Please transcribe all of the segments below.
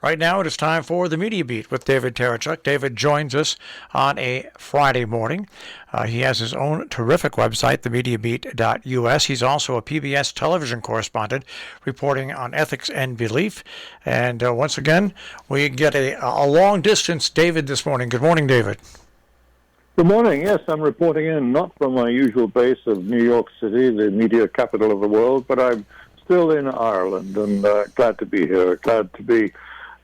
Right now it is time for the Media Beat with David Tereshchuk. David joins us on a Friday morning. He has his own terrific website, themediabeat.us. He's also a PBS television correspondent reporting on ethics and belief. And once again, we get a long-distance David this morning. Good morning, David. Good morning. Yes, I'm reporting in, not from my usual base of New York City, the media capital of the world, but I'm still in Ireland, and glad to be here, glad to be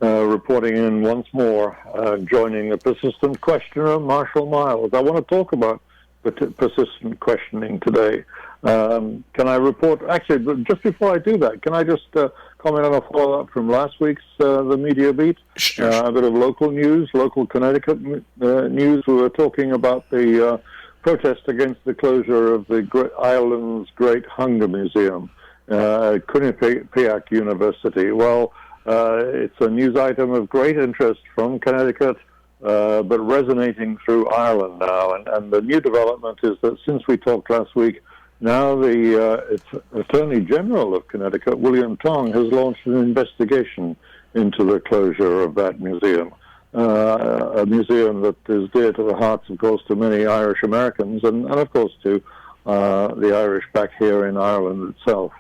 reporting in once more, joining the persistent questioner, Marshall Miles. I want to talk about persistent questioning today. Can I report? Actually, just before I do that, can I just comment on a follow-up from last week's The Media Beat? Sure. A bit of local news, local Connecticut news. We were talking about the protest against the closure of the Ireland's Great Hunger Museum at Quinnipiac University. Well, it's a news item of great interest from Connecticut, but resonating through Ireland now. And the new development is that since we talked last week, now the Attorney General of Connecticut, William Tong, has launched an investigation into the closure of that museum, a museum that is dear to the hearts, of course, to many Irish Americans and of course, to the Irish back here in Ireland itself.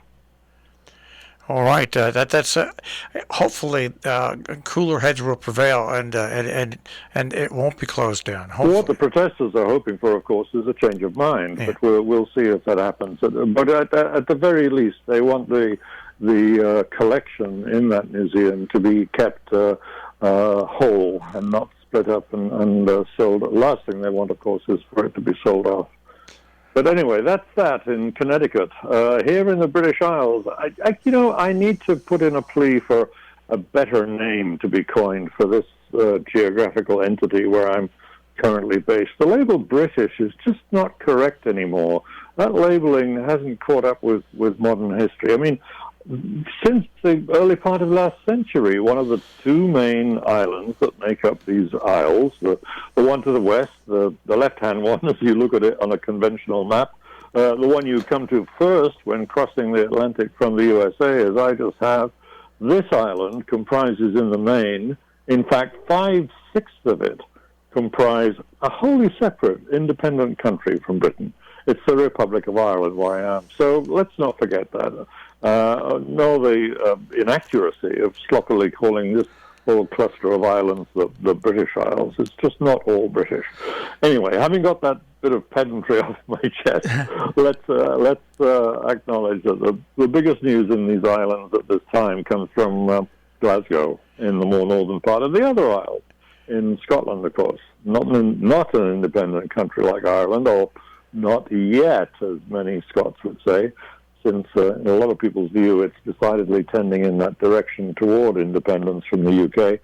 All right, that's hopefully cooler heads will prevail, and it won't be closed down. Hopefully. What the protesters are hoping for, of course, is a change of mind. Yeah. But we'll see if that happens. But at the very least, they want the collection in that museum to be kept whole and not split up and sold. The last thing they want, of course, is for it to be sold off. But anyway, that's that in Connecticut. Here in the British Isles, I need to put in a plea for a better name to be coined for this geographical entity where I'm currently based. The label British is just not correct anymore. That labeling hasn't caught up with modern history. I mean, since the early part of last century, one of the two main islands that make up these isles, the one to the west, the left-hand one, as you look at it on a conventional map, the one you come to first when crossing the Atlantic from the USA, as I just have, this island comprises in the main, in fact, 5/6 of it comprise a wholly separate, independent country from Britain. It's the Republic of Ireland, where I am. So let's not forget that. Nor the inaccuracy of sloppily calling this whole cluster of islands the British Isles. It's just not all British. Anyway, having got that bit of pedantry off my chest, let's acknowledge that the biggest news in these islands at this time comes from Glasgow, in the more northern part of the other isles, in Scotland, of course. Not an independent country like Ireland, or not yet, as many Scots would say, since in a lot of people's view it's decidedly tending in that direction toward independence from the UK.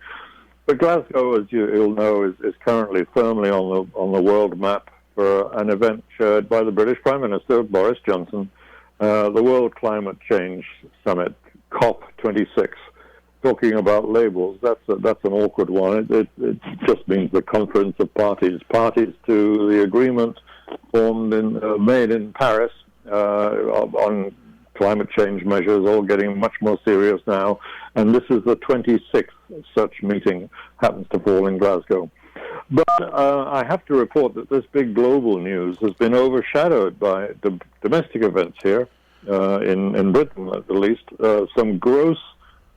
But Glasgow, as you'll know, is currently firmly on the world map for an event chaired by the British Prime Minister, Boris Johnson, the World Climate Change Summit, COP26. Talking about labels, that's an awkward one. It just means the conference of parties to the agreement made in Paris on climate change measures, all getting much more serious now. And this is the 26th such meeting, happens to fall in Glasgow. But I have to report that this big global news has been overshadowed by domestic events here, in Britain at the least, some gross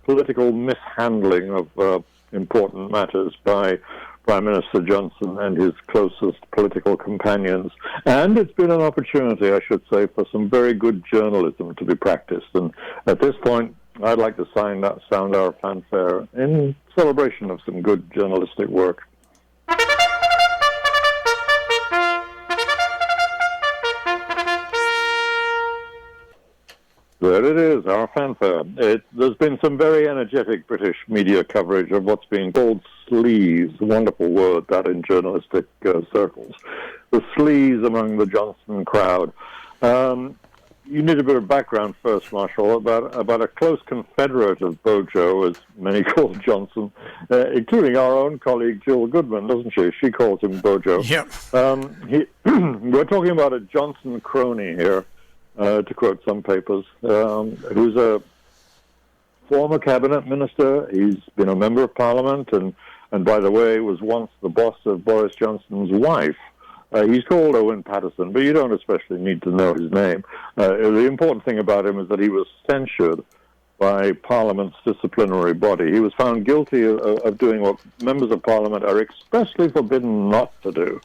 political mishandling of important matters by Prime Minister Johnson and his closest political companions. And it's been an opportunity, I should say, for some very good journalism to be practiced. And at this point, I'd like to sound our fanfare in celebration of some good journalistic work. There it is, our fanfare. There's been some very energetic British media coverage of what's being called sleaze, a wonderful word that in journalistic circles. The sleaze among the Johnson crowd. You need a bit of background first, Marshall, about a close confederate of Bojo, as many call Johnson, including our own colleague Jill Goodman, doesn't she? She calls him Bojo. Yep. We're talking about a Johnson crony here, to quote some papers, who's a former cabinet minister. He's been a member of parliament, and by the way, was once the boss of Boris Johnson's wife. He's called Owen Paterson, but you don't especially need to know his name. The important thing about him is that he was censured by Parliament's disciplinary body. He was found guilty of doing what members of Parliament are expressly forbidden not to do.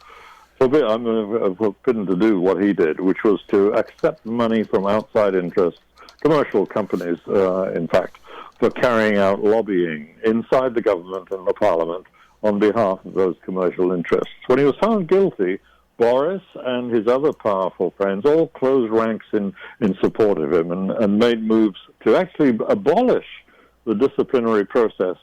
Forbidden to do what he did, which was to accept money from outside interests, commercial companies, in fact, for carrying out lobbying inside the government and the Parliament on behalf of those commercial interests. When he was found guilty, Boris and his other powerful friends all closed ranks in support of him and made moves to actually abolish the disciplinary process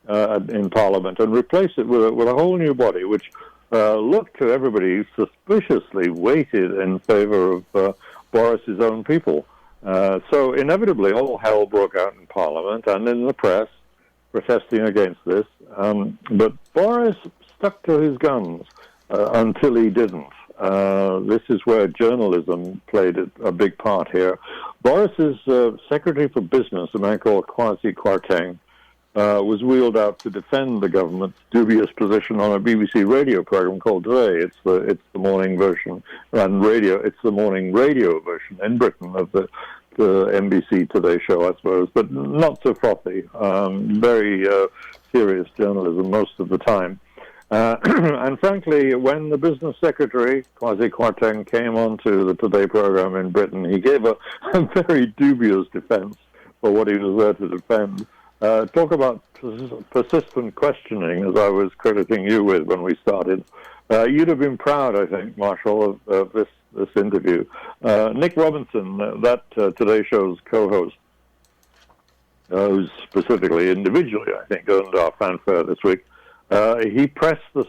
in Parliament and replace it with a whole new body, which looked to everybody suspiciously weighted in favor of Boris's own people. So inevitably, all hell broke out in Parliament and in the press, protesting against this. But Boris stuck to his guns until he didn't. This is where journalism played a big part here. Boris's Secretary for Business, a man called Kwasi Kwarteng, was wheeled out to defend the government's dubious position on a BBC radio program called Today. It's the morning version and radio. It's the morning radio version in Britain of the NBC Today show, I suppose, but not so frothy. Very serious journalism most of the time. And frankly, when the business secretary, Kwasi Kwarteng, came onto the Today program in Britain, he gave a very dubious defense for what he was there to defend. Talk about persistent questioning, as I was crediting you with when we started. You'd have been proud, I think, Marshall, of this interview. Nick Robinson, that Today Show's co-host, who's specifically, individually, I think, earned our fanfare this week, he pressed the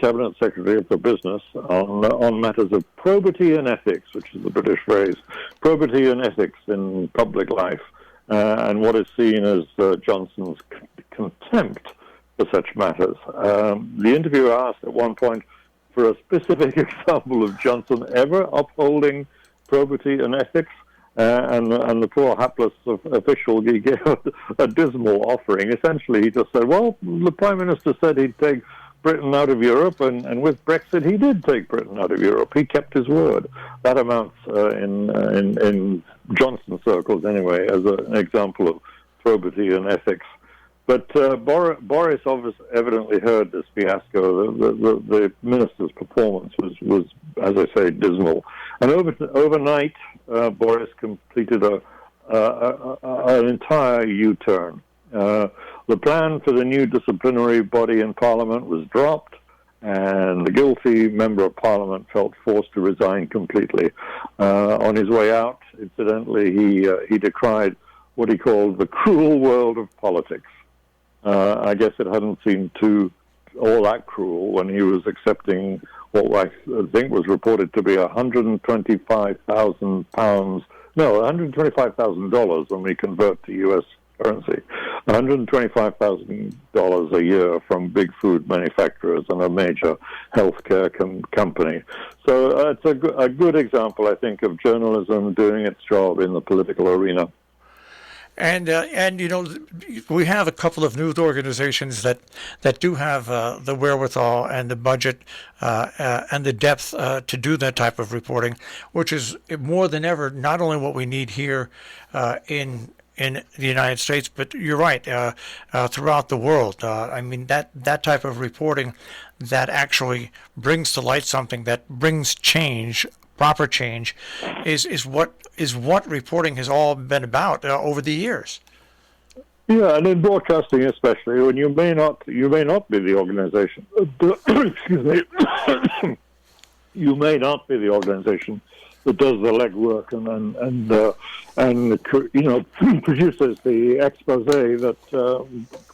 Cabinet Secretary for Business on matters of probity and ethics, which is the British phrase, probity and ethics in public life, and what is seen as Johnson's contempt for such matters. The interviewer asked at one point for a specific example of Johnson ever upholding probity and ethics, and the poor hapless official, he gave a dismal offering. Essentially, he just said, well, the Prime Minister said he'd take Britain out of Europe, and with Brexit, he did take Britain out of Europe. He kept his word. That amounts, in Johnson circles anyway, as an example of probity and ethics. But Boris evidently heard this fiasco. The minister's performance was, as I say, dismal. And overnight, Boris completed an entire U-turn. The plan for the new disciplinary body in Parliament was dropped, and the guilty member of Parliament felt forced to resign completely. On his way out, incidentally, he decried what he called the cruel world of politics. I guess it hadn't seemed all that cruel when he was accepting what I think was reported to be $125,000 when we convert to U.S. currency, $125,000 a year from big food manufacturers and a major healthcare company. So it's a good example, I think, of journalism doing its job in the political arena. And we have a couple of news organizations that do have the wherewithal and the budget and the depth to do that type of reporting, which is more than ever not only what we need here in the United States, but you're right, throughout the world. I mean, that type of reporting that actually brings to light something that brings change, proper change, is what reporting has all been about over the years. Yeah, and in broadcasting especially, when you may not be the organization. Excuse me. You may not be the organization that does the legwork and produces the expose that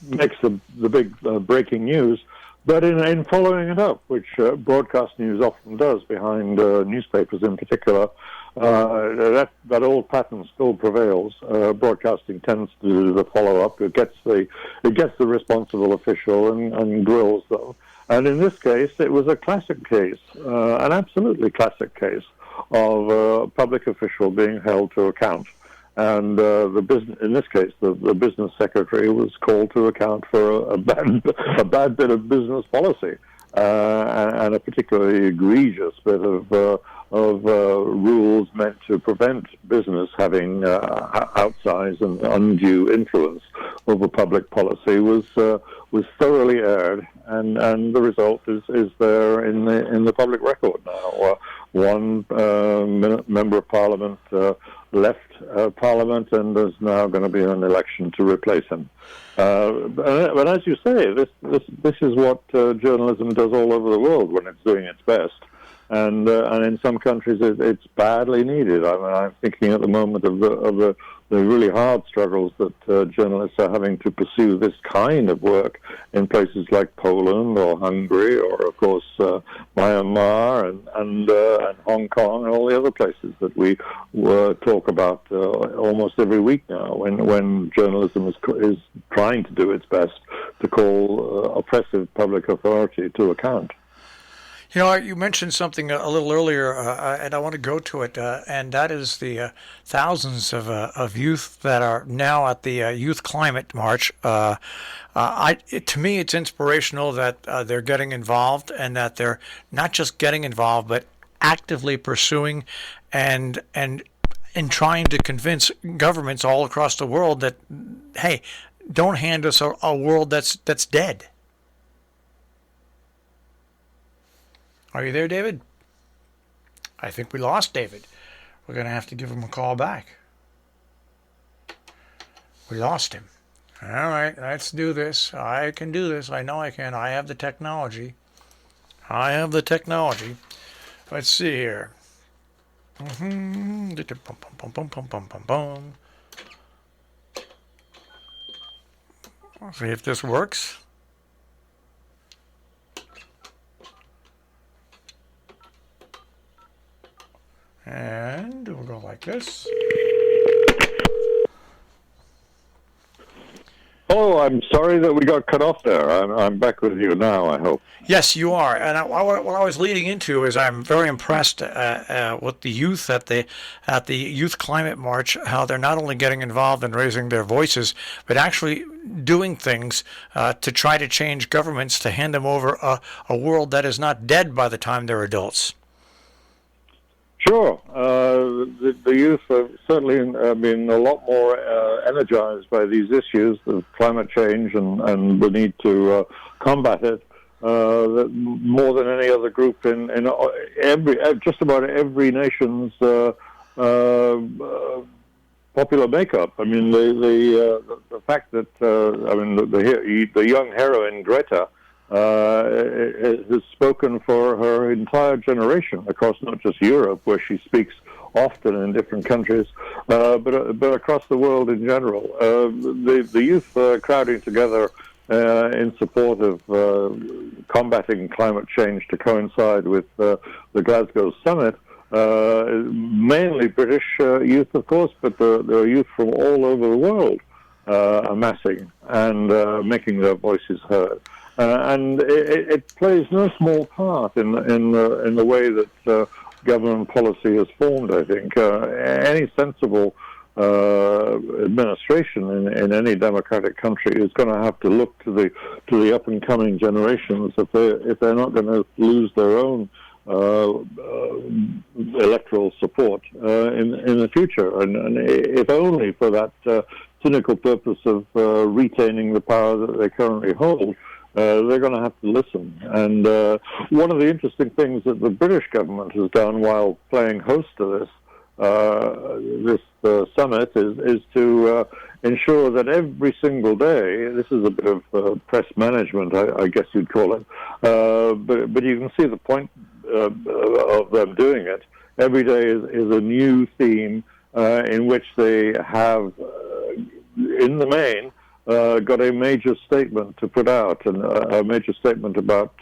makes the big breaking news. But in following it up, which broadcast news often does behind newspapers in particular, that old pattern still prevails. Broadcasting tends to do the follow-up. It gets the responsible official and grills them. And in this case, it was a classic case, an absolutely classic case of a public official being held to account. And the business, in this case, the business secretary was called to account for a bad bit of business policy, and a particularly egregious bit of rules meant to prevent business having outsized and undue influence over public policy was thoroughly aired, and the result is there in the public record now. One member of Parliament left Parliament, and there's now going to be an election to replace him. But as you say, this is what journalism does all over the world when it's doing its best. And in some countries it's badly needed. I mean, I'm thinking at the moment of the really hard struggles that journalists are having to pursue this kind of work in places like Poland or Hungary or, of course, Myanmar and Hong Kong and all the other places that we talk about almost every week now when journalism is trying to do its best to call oppressive public authority to account. You know, you mentioned something a little earlier, and I want to go to it, and that is the thousands of youth that are now at the Youth Climate March. To me, it's inspirational that they're getting involved, and that they're not just getting involved, but actively pursuing and trying to convince governments all across the world that, hey, don't hand us a world that's dead. Are you there, David? I think we lost David. We're going to have to give him a call back. We lost him. All right, let's do this. I can do this. I know I can. I have the technology. Let's see here. See if this works. And we'll go like this. Oh, I'm sorry that we got cut off there. I'm back with you now, I hope. Yes, you are. And what I was leading into is I'm very impressed with the youth at the Youth Climate March, how they're not only getting involved and raising their voices, but actually doing things to try to change governments to hand them over a world that is not dead by the time they're adults. Sure. The youth have certainly been a lot more energized by these issues of climate change and the need to combat it more than any other group in just about every nation's popular makeup. I mean, the fact that the young heroine Greta has spoken for her entire generation across not just Europe, where she speaks often in different countries, but across the world in general. The youth crowding together in support of combating climate change to coincide with the Glasgow summit, mainly British youth, of course, but there are youth from all over the world amassing and making their voices heard. And it plays no small part in the way that government policy is formed. I think any sensible administration in any democratic country is going to have to look to the up and coming generations if they're not going to lose their own electoral support in the future, and if only for that cynical purpose of retaining the power that they currently hold. They're going to have to listen. And one of the interesting things that the British government has done while playing host to this summit is to ensure that every single day, this is a bit of press management, I guess you'd call it, but you can see the point of them doing it. Every day is a new theme in which they have, in the main, got a major statement to put out, and a major statement about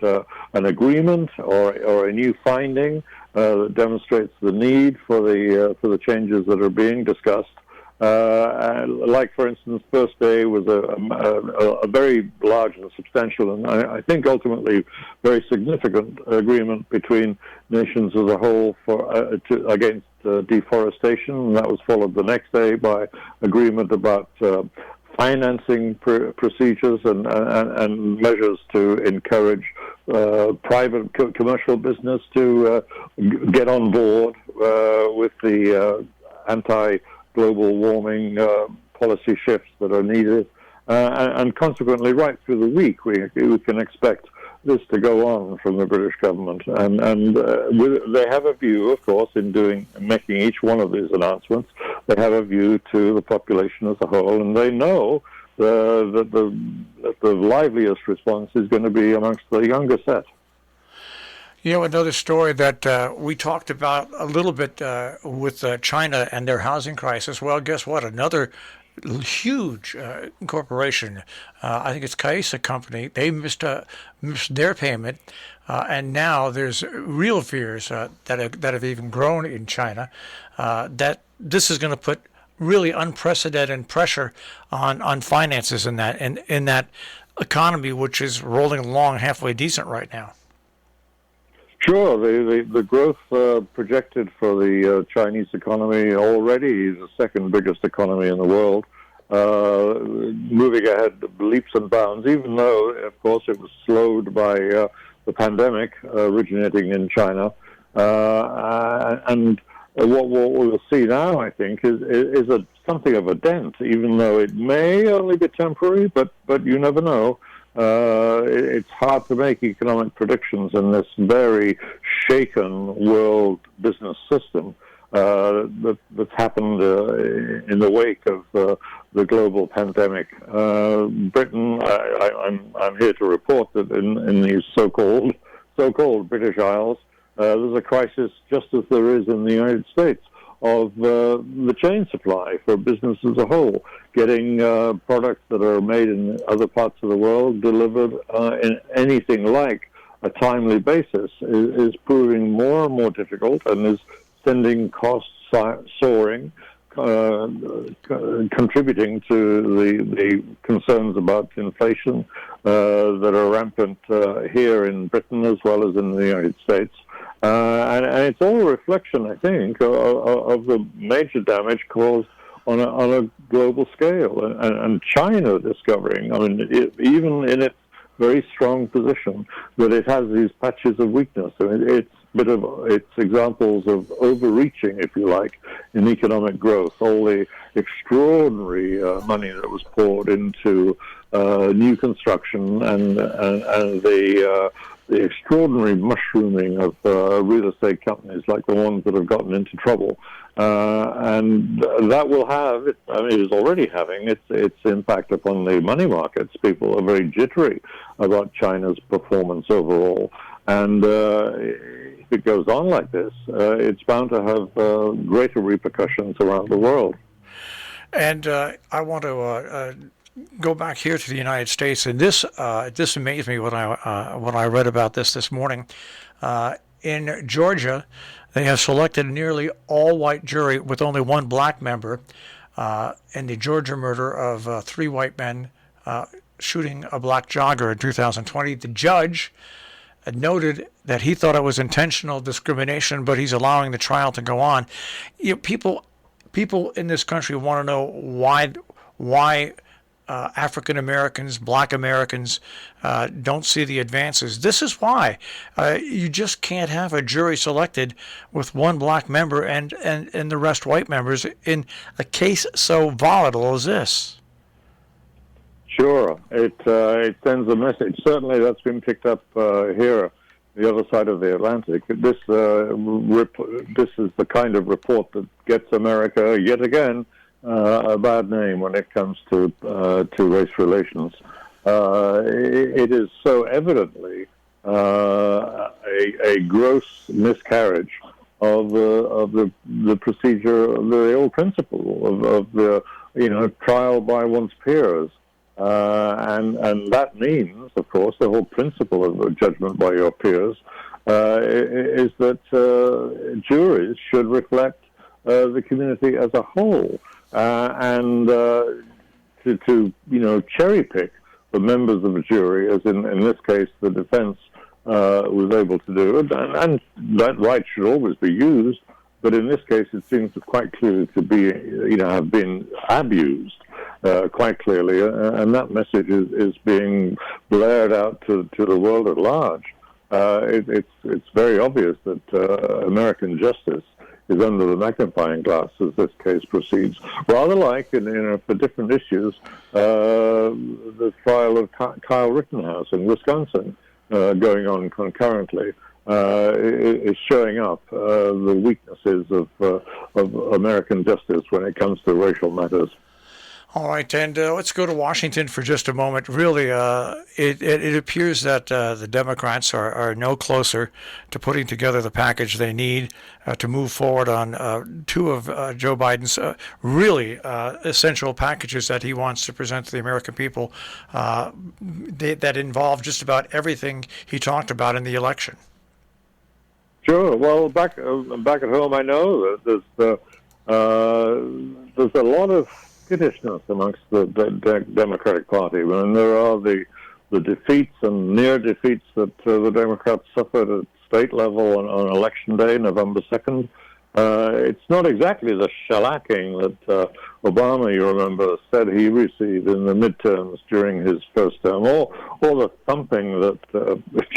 an agreement or a new finding that demonstrates the need for the changes that are being discussed. Like, for instance, first day was a very large and substantial, and I think ultimately very significant agreement between nations as a whole against deforestation, and that was followed the next day by agreement about financing procedures and measures to encourage private commercial business to get on board with the anti-global warming policy shifts that are needed. And consequently, right through the week, we can expect this to go on from the British government. And they have a view, of course, in making each one of these announcements. They have a view to the population as a whole, and they know that the liveliest response is going to be amongst the younger set. You know, another story that we talked about a little bit with China and their housing crisis. Well, guess what? Another huge corporation, I think it's Kaisa Company, they missed their payment, and now there's real fears that have even grown in China that this is going to put really unprecedented pressure on finances in that economy, which is rolling along halfway decent right now. Sure, the growth projected for the Chinese economy already is the second biggest economy in the world, moving ahead leaps and bounds, even though, of course, it was slowed by the pandemic originating in China. And what we'll see now, I think, is something of a dent, even though it may only be temporary, but you never know. It's hard to make economic predictions in this very shaken world business system that's happened in the wake of the global pandemic. Britain, I'm here to report that in these so-called British Isles, there's a crisis just as there is in the United States of the chain supply for business as a whole. Getting products that are made in other parts of the world delivered in anything like a timely basis is proving more and more difficult and is sending costs soaring, contributing to the concerns about inflation that are rampant here in Britain as well as in the United States. And it's all a reflection, I think, of the major damage caused on a global scale. And China discovering, I mean, even in its very strong position, that it has these patches of weakness. I mean, it's examples of overreaching, if you like, in economic growth. All the extraordinary money that was poured into new construction and the extraordinary mushrooming of real estate companies like the ones that have gotten into trouble. And that will have, it is already having its impact upon the money markets. People are very jittery about China's performance overall. And if it goes on like this, it's bound to have greater repercussions around the world. And I want to go back here to the United States, and this amazed me when I read about this morning. In Georgia, they have selected a nearly all-white jury with only one black member in the Georgia murder of 3 white men shooting a black jogger in 2020. The judge noted that he thought it was intentional discrimination, but he's allowing the trial to go on. You know, people in this country want to know why African Americans, Black Americans don't see the advances. This is why you just can't have a jury selected with one black member and the rest white members in a case so volatile as this. Sure, it sends a message. Certainly, that's been picked up here, the other side of the Atlantic. This is the kind of report that gets America yet again a bad name when it comes to race relations. It is so evidently a gross miscarriage of the procedure, the old principle of the trial by one's peers. And that means, of course, the whole principle of judgment by your peers is that juries should reflect the community as a whole, and to cherry pick the members of a jury, as in this case the defense was able to do, and that right should always be used. but in this case, it seems quite clearly to be, have been abused quite clearly, and that message is being blared out to the world at large. It's very obvious that American justice is under the magnifying glass as this case proceeds. Rather like, for different issues, the trial of Kyle Rittenhouse in Wisconsin going on concurrently is showing up the weaknesses of American justice when it comes to racial matters. All right, and let's go to Washington for just a moment. Really, it appears that the Democrats are no closer to putting together the package they need to move forward on two of Joe Biden's really essential packages that he wants to present to the American people that involve just about everything he talked about in the election. Sure. Well, back at home, I know that there's a lot of skittishness amongst the Democratic Party. And there are the defeats and near defeats that the Democrats suffered at state level on Election Day, November 2nd. It's not exactly the shellacking that Obama, you remember, said he received in the midterms during his first term, or the thumping that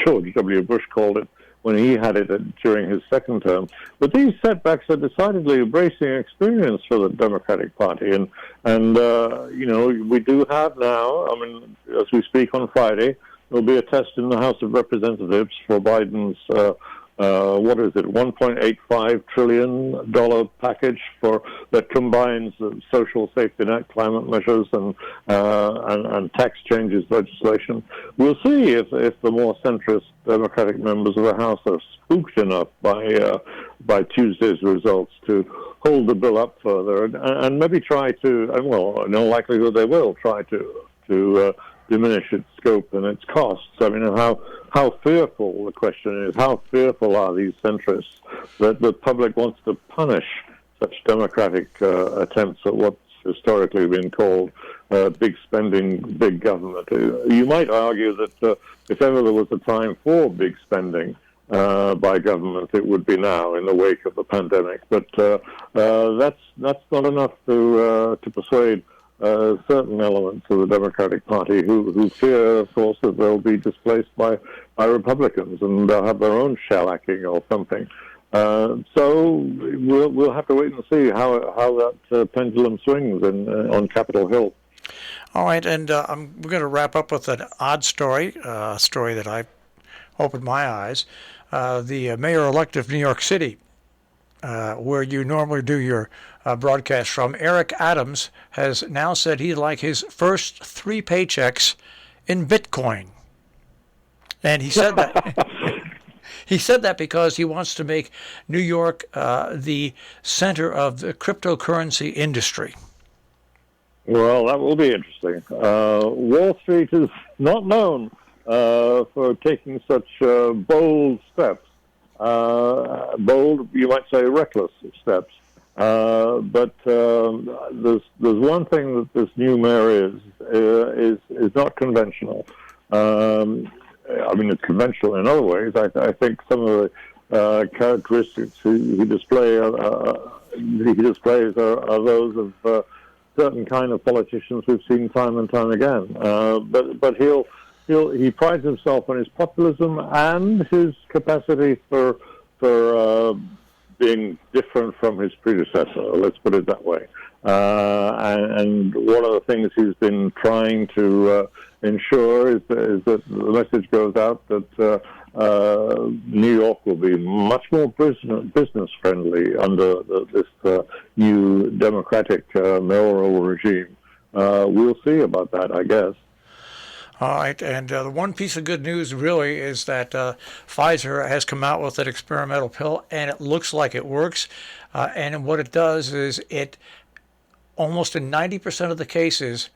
George W. Bush called it when he had it during his second term. But these setbacks are decidedly a bracing experience for the Democratic Party. And we do have now, as we speak on Friday, there'll be a test in the House of Representatives for Biden's, $1.85 trillion package that combines social safety net, climate measures, and tax changes legislation. We'll see if the more centrist Democratic members of the House are spooked enough by Tuesday's results to hold the bill up further and maybe try to, in all likelihood they will try to diminish its scope and its costs. How fearful, the question is, how fearful are these centrists that the public wants to punish such democratic attempts at what's historically been called big spending, big government? You might argue that if ever there was a time for big spending by government, it would be now in the wake of the pandemic. But that's not enough to persuade certain elements of the Democratic Party who fear, of course, that they'll be displaced by Republicans and they'll have their own shellacking or something. So we'll have to wait and see how that pendulum swings on Capitol Hill. All right, and we're going to wrap up with an odd story, a story that I opened my eyes. The mayor-elect of New York City, where you normally do your broadcast from, Eric Adams, has now said he'd like his first 3 paychecks in Bitcoin. And he said that he said that because he wants to make New York the center of the cryptocurrency industry. Well, that will be interesting. Wall Street is not known for taking such bold steps. Bold, you might say, reckless steps. But there's one thing that this new mayor is not conventional. It's conventional in other ways. I think some of the characteristics he displays are those of certain kind of politicians we've seen time and time again. But he prides himself on his populism and his capacity for being different from his predecessor. Let's put it that way. And one of the things he's been trying to ensure is that the message goes out that New York will be much more business friendly under this new Democratic mayoral regime. We'll see about that, I guess. All right, and the one piece of good news really is that Pfizer has come out with an experimental pill, and it looks like it works. And what it does is it, almost in 90% of the cases,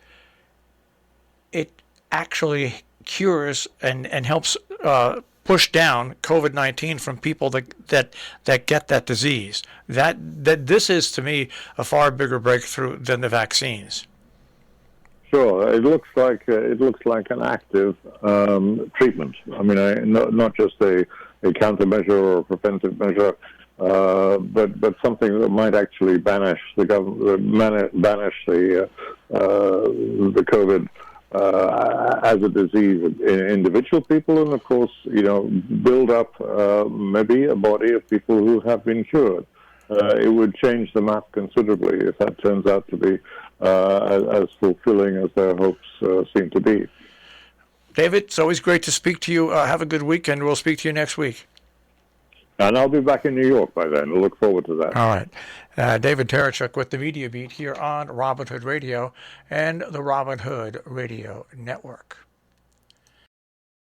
it actually cures and helps push down COVID-19 from people that get that disease. That this is, to me, a far bigger breakthrough than the vaccines. Sure, it looks like an active treatment. Not just a countermeasure or a preventive measure. but something that might actually banish the government, banish the COVID as a disease in individual people, and of course, build up maybe a body of people who have been cured. It would change the map considerably if that turns out to be as fulfilling as their hopes seem to be. David, it's always great to speak to you. Have a good weekend. We'll speak to you next week. And I'll be back in New York by then. I look forward to that. All right. David Tereshchuk with the Media Beat here on Robin Hood Radio and the Robin Hood Radio Network.